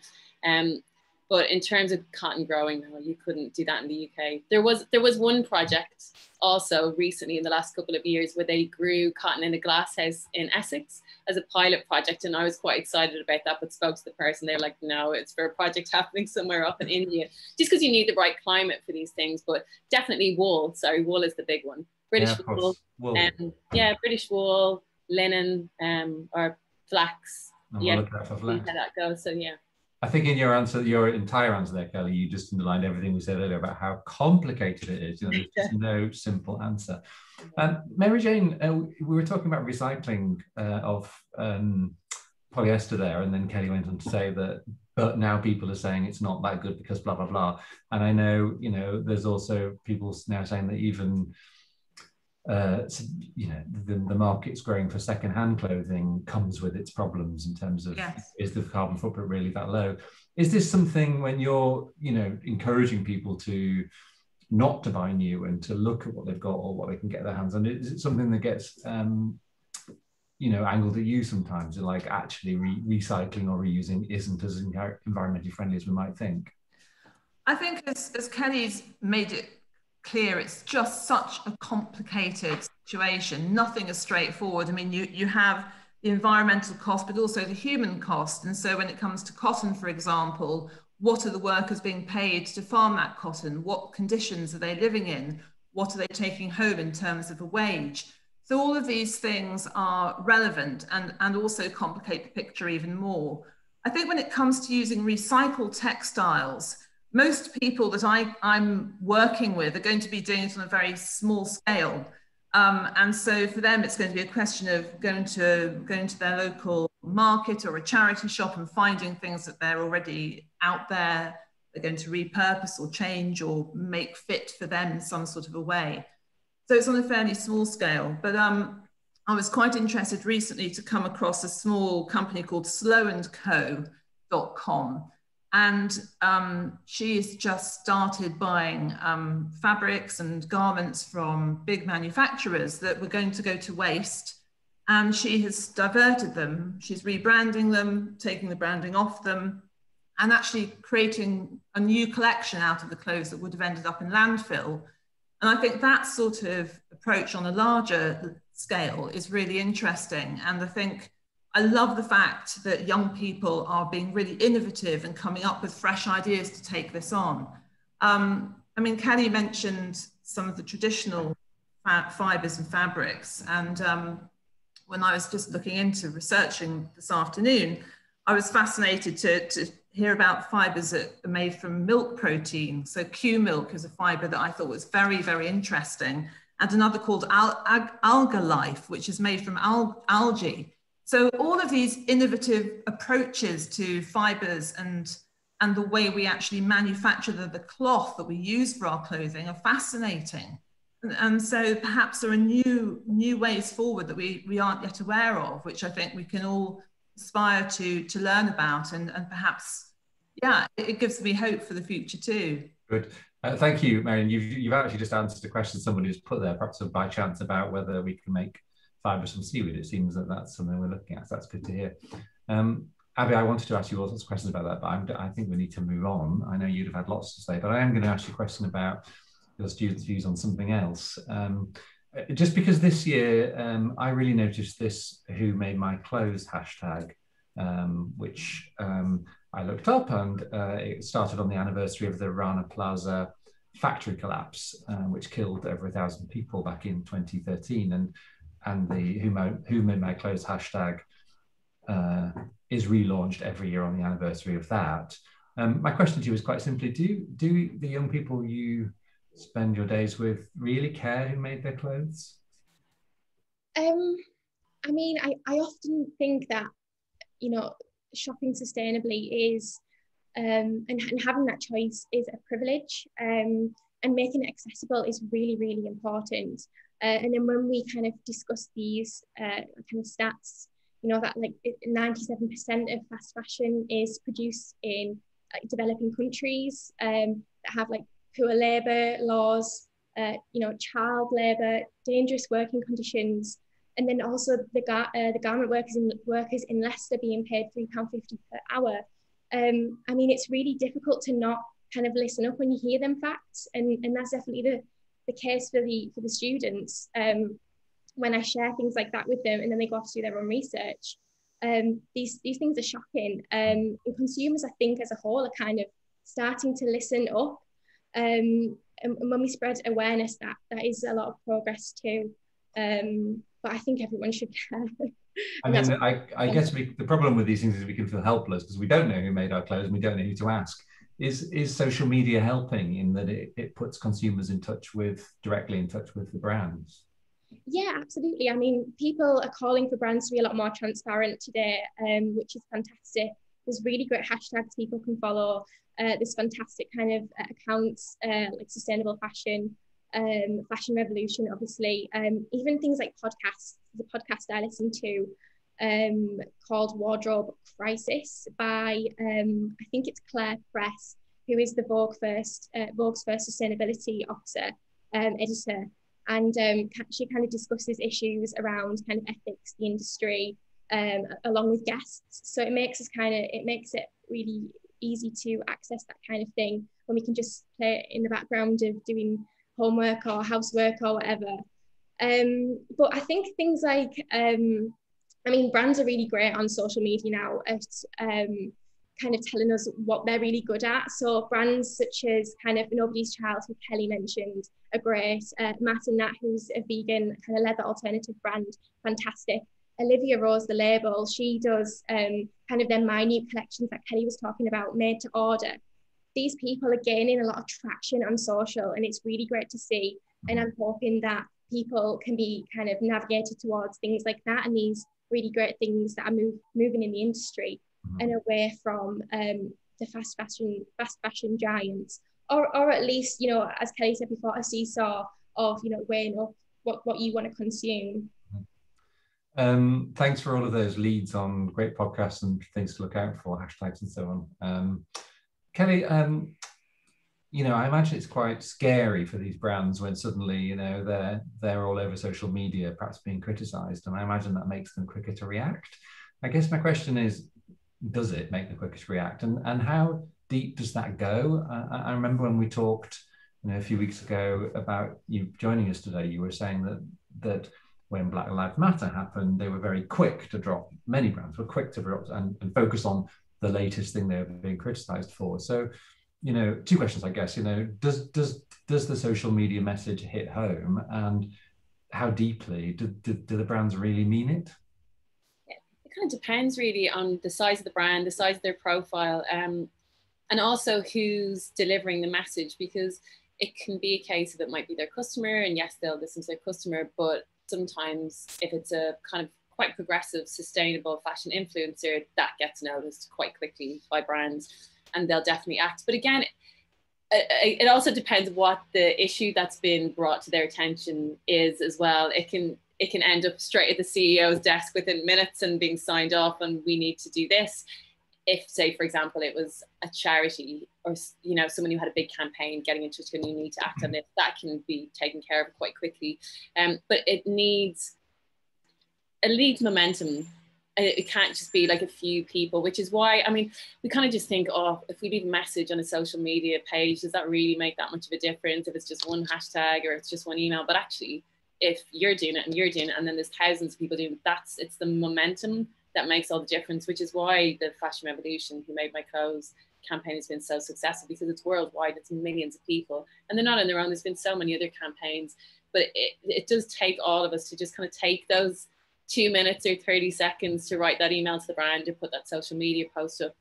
But in terms of cotton growing, no, you couldn't do that in the UK. There was one project also recently in the last couple of years where they grew cotton in a glass house in Essex as a pilot project. And I was quite excited about that, but spoke to the person. They're like, no, it's for a project happening somewhere up in India, just because you need the right climate for these things. But definitely wool. Sorry, wool is the big one. British wool. British wool, linen, or flax. Yeah, how that goes. So yeah. I think in your answer, your entire answer there, Kelly, you just underlined everything we said earlier about how complicated it is. There's just no simple answer. Mary Jane, we were talking about recycling of polyester there, and then Kelly went on to say that, but now people are saying it's not that good because blah, blah, blah. And I know, there's also people now saying that even the market's growing for second-hand clothing comes with its problems in terms of, is the carbon footprint really that low? Is this something, when you're encouraging people to not to buy new and to look at what they've got or what they can get their hands on, is it something that gets angled at you sometimes, like actually recycling or reusing isn't as environmentally friendly as we might think? I think as Kelly's made it clear. It's just such a complicated situation. Nothing is straightforward. I mean, you have the environmental cost, but also the human cost. And so when it comes to cotton, for example, what are the workers being paid to farm that cotton? What conditions are they living in? What are they taking home in terms of a wage? So all of these things are relevant and also complicate the picture even more. I think when it comes to using recycled textiles, most people that I'm working with are going to be doing it on a very small scale. And so for them, it's going to be a question of going to their local market or a charity shop and finding things that they're already out there, they're going to repurpose or change or make fit for them in some sort of a way. So it's on a fairly small scale. But I was quite interested recently to come across a small company called slowandco.com. And she's just started buying fabrics and garments from big manufacturers that were going to go to waste. And she has diverted them. She's rebranding them, taking the branding off them, and actually creating a new collection out of the clothes that would have ended up in landfill. And I think that sort of approach on a larger scale is really interesting. And I think I love the fact that young people are being really innovative and coming up with fresh ideas to take this on. I mean, Kellie mentioned some of the traditional fibres and fabrics. And when I was just looking into researching this afternoon, I was fascinated to hear about fibres that are made from milk protein. So Q milk is a fibre that I thought was very, very interesting. And another called Alga Life, which is made from algae. So all of these innovative approaches to fibres and the way we actually manufacture the cloth that we use for our clothing are fascinating. And so perhaps there are new ways forward that we aren't yet aware of, which I think we can all aspire to learn about, and perhaps, yeah, it gives me hope for the future too. Good. Thank you, Marion. You've actually just answered a question somebody has put there, perhaps by chance, about whether we can make fibres from seaweed. It seems that that's something we're looking at, so that's good to hear. Abby, I wanted to ask you all sorts of questions about that, but I think we need to move on. I know you'd have had lots to say, but I am going to ask you a question about your students' views on something else. Just because this year, I really noticed this "Who Made My Clothes" hashtag, which I looked up, and it started on the anniversary of the Rana Plaza factory collapse, which killed over 1,000 people back in 2013. And the Who Made My Clothes hashtag is relaunched every year on the anniversary of that. My question to you is quite simply, do the young people you spend your days with really care who made their clothes? I mean, I often think that, you know, shopping sustainably is, and having that choice is a privilege, and making it accessible is really, really important. And then when we kind of discuss these kind of stats, you know, that like 97% of fast fashion is produced in developing countries that have like poor labour laws, you know, child labour, dangerous working conditions, and then also the garment workers in Leicester being paid £3.50 per hour. I mean, it's really difficult to not kind of listen up when you hear them facts, and that's definitely the case for the students. When I share things like that with them, and then they go off to do their own research, these things are shocking. And consumers, I think, as a whole, are kind of starting to listen up. And when we spread awareness, that is a lot of progress too. But I think everyone should care. I mean, I guess the problem with these things is we can feel helpless because we don't know who made our clothes and we don't know who to ask. Is social media helping in that it puts consumers directly in touch with the brands? Yeah, absolutely. I mean, people are calling for brands to be a lot more transparent today, which is fantastic. There's really great hashtags people can follow. There's fantastic kind of accounts like Sustainable Fashion, Fashion Revolution, obviously. Even things like podcasts. The podcast I listen to called Wardrobe Crisis by, I think it's Claire Press, who is the Vogue's first sustainability officer, editor. And she kind of discusses issues around kind of ethics, the industry, along with guests. So it makes it really easy to access that kind of thing when we can just play it in the background of doing homework or housework or whatever. But I think things like, I mean, brands are really great on social media now at kind of telling us what they're really good at. So brands such as kind of Nobody's Child, who Kelly mentioned, are great. Matt and Nat, who's a vegan kind of leather alternative brand, fantastic. Olivia Rose, the label, she does kind of their minute collections that Kelly was talking about, made to order. These people are gaining a lot of traction on social, and it's really great to see. And I'm hoping that people can be kind of navigated towards things like that and these really great things that are moving in the industry and away from the fast fashion giants, or at least, you know, as Kelly said before, a seesaw of, you know, weighing up what you want to consume. Thanks for all of those leads on great podcasts and things to look out for, hashtags and so on. Kelly, you know, I imagine it's quite scary for these brands when suddenly, you know, they're all over social media, perhaps being criticized, and I imagine that makes them quicker to react. I guess my question is, does it make the quickest react, and how deep does that go? I remember when we talked, you know, a few weeks ago about you joining us today, you were saying that when Black Lives Matter happened, they were very quick to drop, many brands were quick to drop and focus on the latest thing they were being criticized for. So, you know, two questions, I guess, you know, does the social media message hit home, and how deeply do the brands really mean it? It kind of depends really on the size of the brand, the size of their profile, and also who's delivering the message, because it can be a case of it might be their customer, and yes, they'll listen to their customer, but sometimes if it's a kind of quite progressive, sustainable fashion influencer, that gets noticed quite quickly by brands and they'll definitely act. But again, it also depends what the issue that's been brought to their attention is as well. It can end up straight at the CEO's desk within minutes and being signed off, and we need to do this. If, say, for example, it was a charity or, you know, someone who had a big campaign getting into it and you need to act on this, that can be taken care of quite quickly. But it needs momentum. It can't just be like a few people, which is why, I mean, we kind of just think, oh, if we leave a message on a social media page, does that really make that much of a difference if it's just one hashtag or it's just one email? But actually, if you're doing it and you're doing it, and then there's thousands of people doing it, it's the momentum that makes all the difference, which is why the Fashion Revolution, Who Made My Clothes campaign has been so successful, because it's worldwide, it's millions of people, and they're not on their own. There's been so many other campaigns, but it does take all of us to just kind of take those 2 minutes or 30 seconds to write that email to the brand or put that social media post up.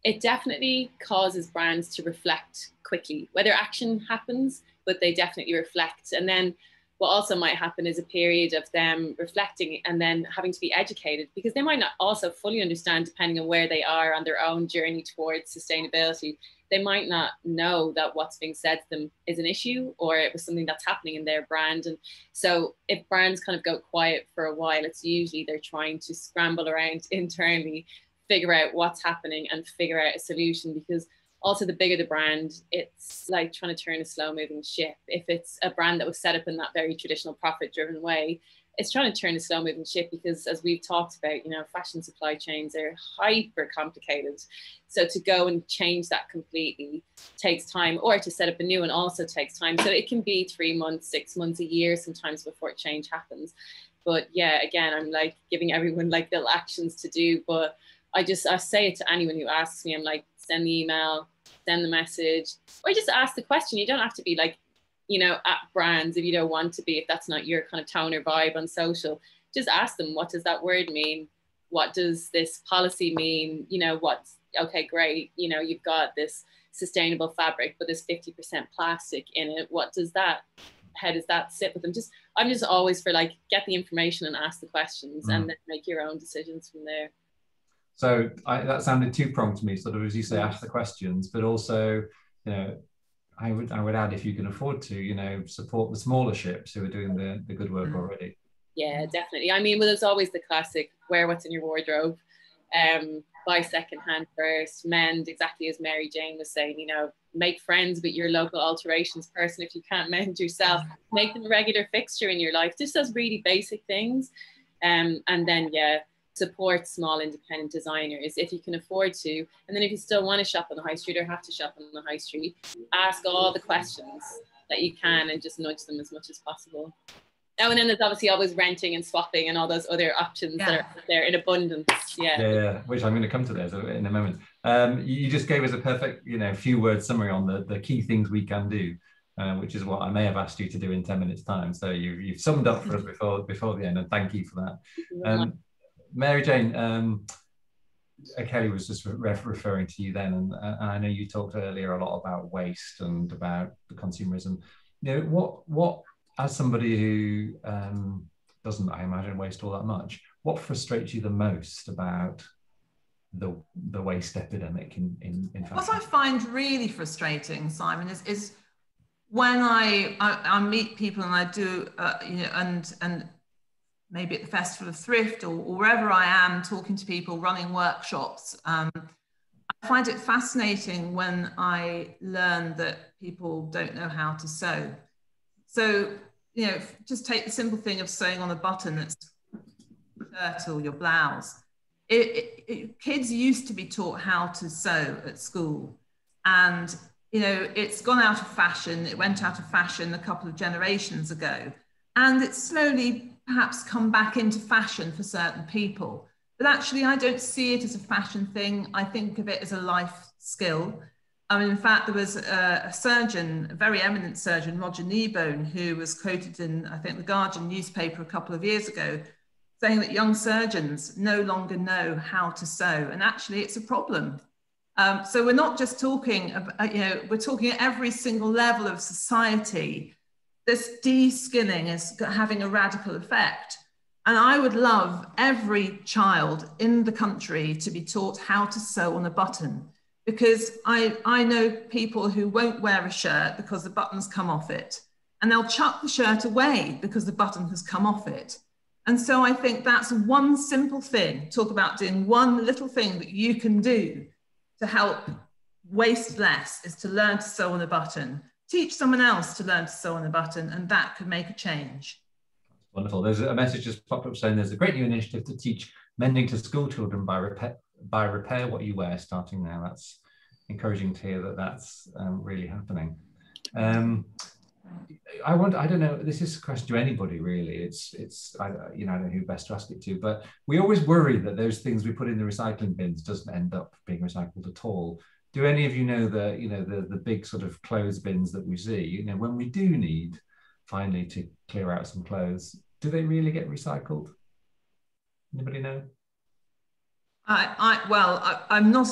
It definitely causes brands to reflect quickly, whether action happens, but they definitely reflect. And then what also might happen is a period of them reflecting and then having to be educated, because they might not also fully understand, depending on where they are on their own journey towards sustainability. They might not know that what's being said to them is an issue, or it was something that's happening in their brand. And so if brands kind of go quiet for a while, it's usually they're trying to scramble around internally, figure out what's happening and figure out a solution, because also the bigger the brand, it's like trying to turn a slow moving ship. If it's a brand that was set up in that very traditional profit driven way, it's trying to turn a slow moving ship, because as we've talked about, you know, fashion supply chains are hyper complicated. So to go and change that completely takes time, or to set up a new one also takes time. So it can be 3 months, 6 months, a year sometimes before change happens. But yeah, again, I'm like giving everyone like little actions to do, but I say it to anyone who asks me. I'm like, send the email, send the message, or just ask the question. You don't have to be like, you know, at brands if you don't want to be, if that's not your kind of tone or vibe on social. Just ask them, what does that word mean? What does this policy mean? You know, okay, great. You know, you've got this sustainable fabric, but there's 50% plastic in it. How does that sit with them? I'm just always for like, get the information and ask the questions and then make your own decisions from there. So that sounded two-pronged to me, sort of, as you say, ask the questions, but also, you know, I would add, if you can afford to, you know, support the smaller ships who are doing the good work already. Yeah, definitely. I mean, well, there's always the classic, wear what's in your wardrobe, buy secondhand first, mend, exactly as Mary Jane was saying, you know, make friends with your local alterations person. If you can't mend yourself, make them a regular fixture in your life. Just those really basic things. And then, yeah, support small independent designers if you can afford to. And then if you still want to shop on the high street or have to shop on the high street, ask all the questions that you can and just nudge them as much as possible. Now and then there's obviously always renting and swapping and all those other options that are there in abundance. Yeah, which I'm going to come to those in a moment. You just gave us a perfect, few word summary on the key things we can do, which is what I may have asked you to do in 10 minutes time. So you've summed up for us before the end, and thank you for that. Mary Jane, Kellie was just referring to you then, and I know you talked earlier a lot about waste and about the consumerism. What as somebody who doesn't, I imagine, waste all that much, what frustrates you the most about the waste epidemic in fashion? What I find really frustrating, Simon, is when I meet people and I do, and maybe at the Festival of Thrift or wherever I am talking to people, running workshops, I find it fascinating when I learn that people don't know how to sew. So, just take the simple thing of sewing on a button that's your shirt or your blouse. Kids used to be taught how to sew at school, and it's gone out of fashion. It went out of fashion a couple of generations ago, and it's slowly perhaps come back into fashion for certain people. But actually, I don't see it as a fashion thing. I think of it as a life skill. I mean, in fact, there was a surgeon, a very eminent surgeon, Roger Kneebone, who was quoted in, I think, the Guardian newspaper a couple of years ago, saying that young surgeons no longer know how to sew. And actually, it's a problem. So we're not just talking about, we're talking at every single level of society. This de-skilling is having a radical effect. And I would love every child in the country to be taught how to sew on a button, because I know people who won't wear a shirt because the buttons come off it, and they'll chuck the shirt away because the button has come off it. And so I think that's one simple thing. Talk about doing one little thing that you can do to help waste less, is to learn to sew on a button. Teach someone else to learn to sew on a button, and that could make a change. Wonderful. There's a message just popped up saying there's a great new initiative to teach mending to school children by repair what you wear starting now. That's encouraging to hear that that's really happening. I don't know, this is a question to anybody really. I don't know who best to ask it to, but we always worry that those things we put in the recycling bins doesn't end up being recycled at all. Do any of you know the big sort of clothes bins that we see? When we do need finally to clear out some clothes, do they really get recycled? Anybody know? I'm not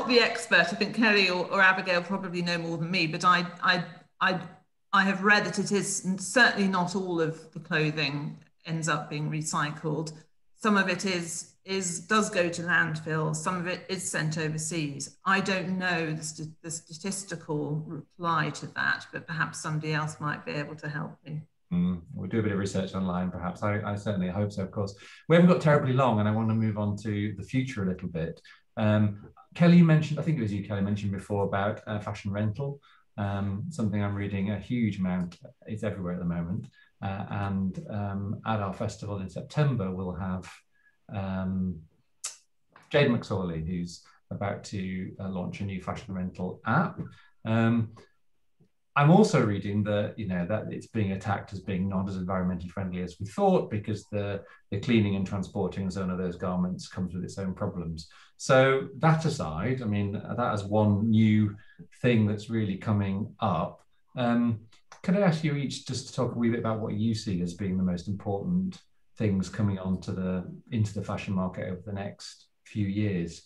the expert. I think Kellie or Abigail probably know more than me, but I have read that it is certainly not all of the clothing ends up being recycled. Some of it does go to landfill. Some of it is sent overseas. I don't know the statistical reply to that, but perhaps somebody else might be able to help me. We'll do a bit of research online, perhaps. I certainly hope so, of course. We haven't got terribly long, and I want to move on to the future a little bit. Kellie mentioned, I think it was you, Kellie, mentioned before about fashion rental. Something I'm reading a huge amount. It's everywhere at the moment. And at our festival in September, we'll have Jade McSorley, who's about to launch a new fashion rental app. I'm also reading that that it's being attacked as being not as environmentally friendly as we thought, because the cleaning and transporting some of those garments comes with its own problems. So that aside, I mean, that is one new thing that's really coming up. Can I ask you each just to talk a wee bit about what you see as being the most important things coming into the fashion market over the next few years?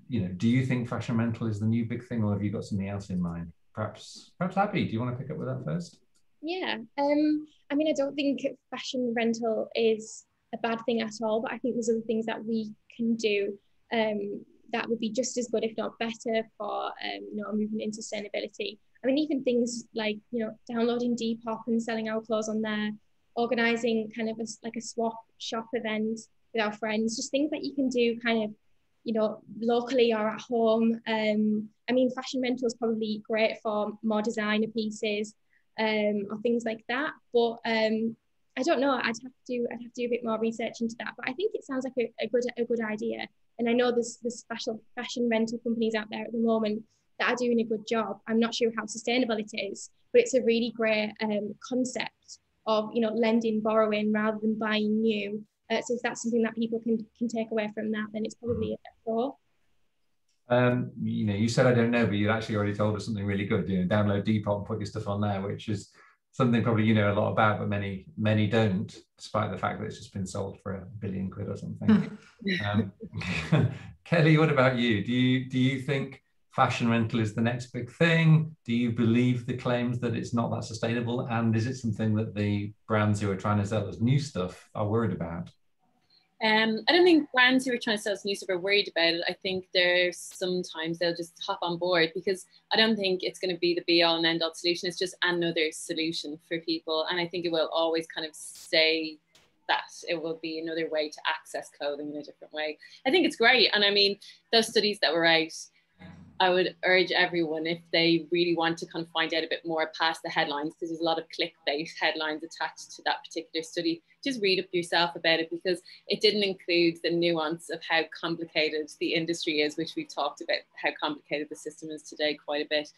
Do you think fashion rental is the new big thing, or have you got something else in mind? Perhaps Abby, do you want to pick up with that first? Yeah, I mean, I don't think fashion rental is a bad thing at all, but I think there's other things that we can do that would be just as good, if not better, for moving into sustainability. I mean, even things like downloading Depop and selling our clothes on there, organising kind of a swap shop event with our friends, just things that you can do kind of locally or at home. I mean, fashion rental is probably great for more designer pieces or things like that. But I don't know. I'd have to do a bit more research into that. But I think it sounds like a good idea. And I know there's special fashion rental companies out there at the moment that are doing a good job. I'm not sure how sustainable it is, but it's a really great concept of, you know, lending, borrowing rather than buying new. So if that's something that people can take away from that, then it's probably a pro. You know, you said I don't know, but you actually already told us something really good. You know, download Depop and put your stuff on there, which is something probably you know a lot about, but many don't, despite the fact that it's just been sold for £1 billion or something. Kelly, what about you? Do you think fashion rental is the next big thing? Do you believe the claims that it's not that sustainable? And is it something that the brands who are trying to sell us new stuff are worried about? I don't think brands who are trying to sell us new stuff are worried about it. I think there's sometimes they'll just hop on board, because I don't think it's going to be the be all and end all solution. It's just another solution for people. And I think it will always kind of say that it will be another way to access clothing in a different way. I think it's great. And I mean, those studies that were out, I would urge everyone, if they really want to kind of find out a bit more past the headlines, because there's a lot of clickbait headlines attached to that particular study, just read up yourself about it, because it didn't include the nuance of how complicated the industry is, which we've talked about, how complicated the system is today quite a bit.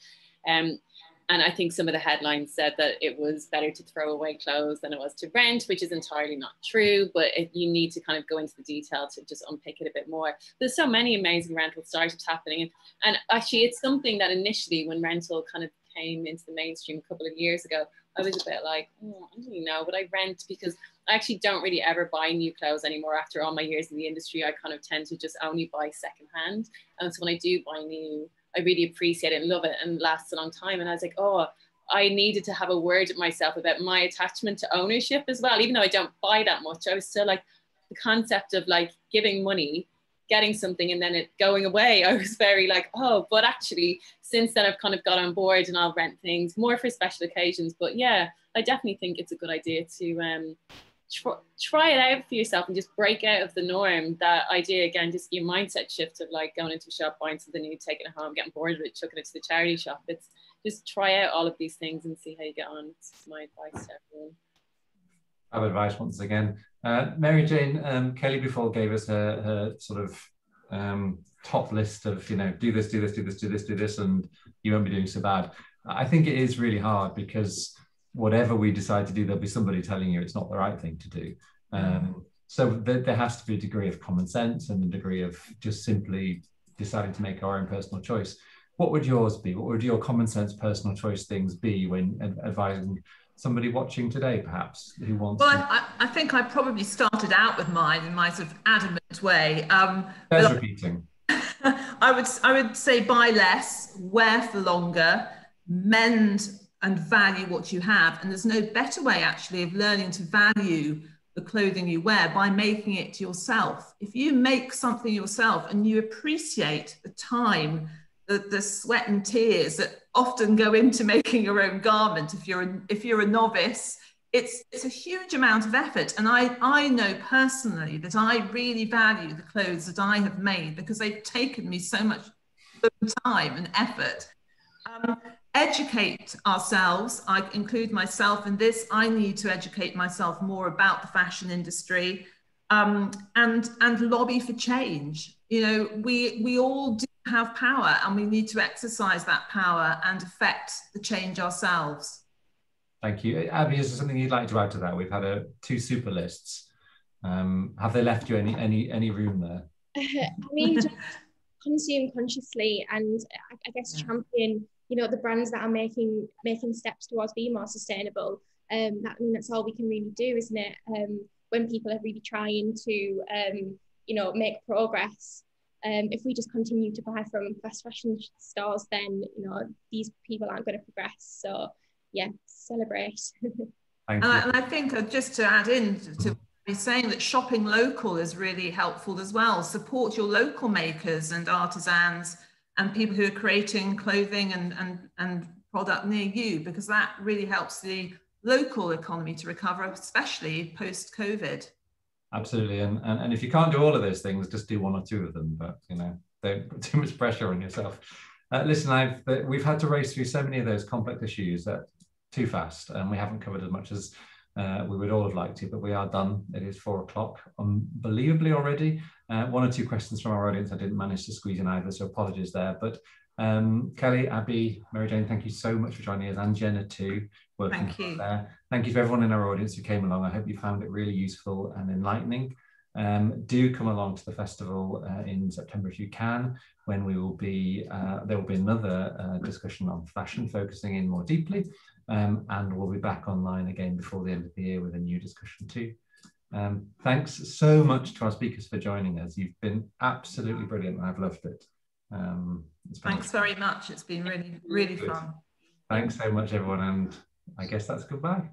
And I think some of the headlines said that it was better to throw away clothes than it was to rent, which is entirely not true, but you need to kind of go into the detail to just unpick it a bit more. There's so many amazing rental startups happening. And actually, it's something that initially, when rental kind of came into the mainstream a couple of years ago, I was a bit like, oh, I don't really know, but I rent because I actually don't really ever buy new clothes anymore. After all my years in the industry, I kind of tend to just only buy secondhand. And so when I do buy new, I really appreciate it and love it, and lasts a long time. And I was like, oh, I needed to have a word with myself about my attachment to ownership as well. Even though I don't buy that much, I was still like, the concept of like giving money, getting something and then it going away, I was very like, oh, but actually since then I've kind of got on board and I'll rent things more for special occasions. But yeah, I definitely think it's a good idea to try it out for yourself and just break out of the norm. That idea, again, just your mindset shift of like going into a shop, buying something new, taking it home, getting bored of it, chucking it to the charity shop. It's just try out all of these things and see how you get on. It's my advice to everyone. I have advice once again. Mary Jane, Kelly before gave us her sort of top list of, you know, do this, do this, do this, do this, do this, and you won't be doing so bad. I think it is really hard, because whatever we decide to do, there'll be somebody telling you it's not the right thing to do. So there has to be a degree of common sense and a degree of just simply deciding to make our own personal choice. What would yours be? What would your common sense personal choice things be when advising somebody watching today, perhaps, who wants I think I probably started out with mine in my sort of adamant way. There's repeating. I would say buy less, wear for longer, mend and value what you have. And there's no better way actually of learning to value the clothing you wear by making it yourself. If you make something yourself and you appreciate the time, the sweat and tears that often go into making your own garment, if you're a novice, it's a huge amount of effort. And I know personally that I really value the clothes that I have made, because they've taken me so much time and effort. Educate ourselves. I include myself in this. I need to educate myself more about the fashion industry, and lobby for change. You know, we all do have power, and we need to exercise that power and affect the change ourselves. Thank you. Abby, is there something you'd like to add to that? We've had 2 super lists. Have they left you any room there? I mean, just consume consciously, and I guess champion, you know, the brands that are making steps towards being more sustainable. That's all we can really do, isn't it? When people are really trying to, you know, make progress. If we just continue to buy from fast fashion stores, then, you know, these people aren't going to progress. So yeah, celebrate. Thank you. And I think just to add in to be saying that shopping local is really helpful as well. Support your local makers and artisans and people who are creating clothing and product near you, because that really helps the local economy to recover, especially post-COVID. Absolutely. And if you can't do all of those things, just do 1 or 2 of them, but, you know, don't put too much pressure on yourself. Listen, we've had to race through so many of those complex issues too fast, and we haven't covered as much as We would all have liked to, but we are done. It is 4 o'clock, unbelievably already. 1 or 2 questions from our audience I didn't manage to squeeze in either, so apologies there. But Kellie, Abby, Mary Jane, thank you so much for joining us, and Jenna too, working there. Thank you to everyone in our audience who came along. I hope you found it really useful and enlightening. Do come along to the festival in September if you can, when we will be, there will be another discussion on fashion, focusing in more deeply, and we'll be back online again before the end of the year with a new discussion too. Thanks so much to our speakers for joining us. You've been absolutely brilliant and I've loved it. Thanks very much. It's been really, really fun. Thanks so much, everyone, and I guess that's goodbye.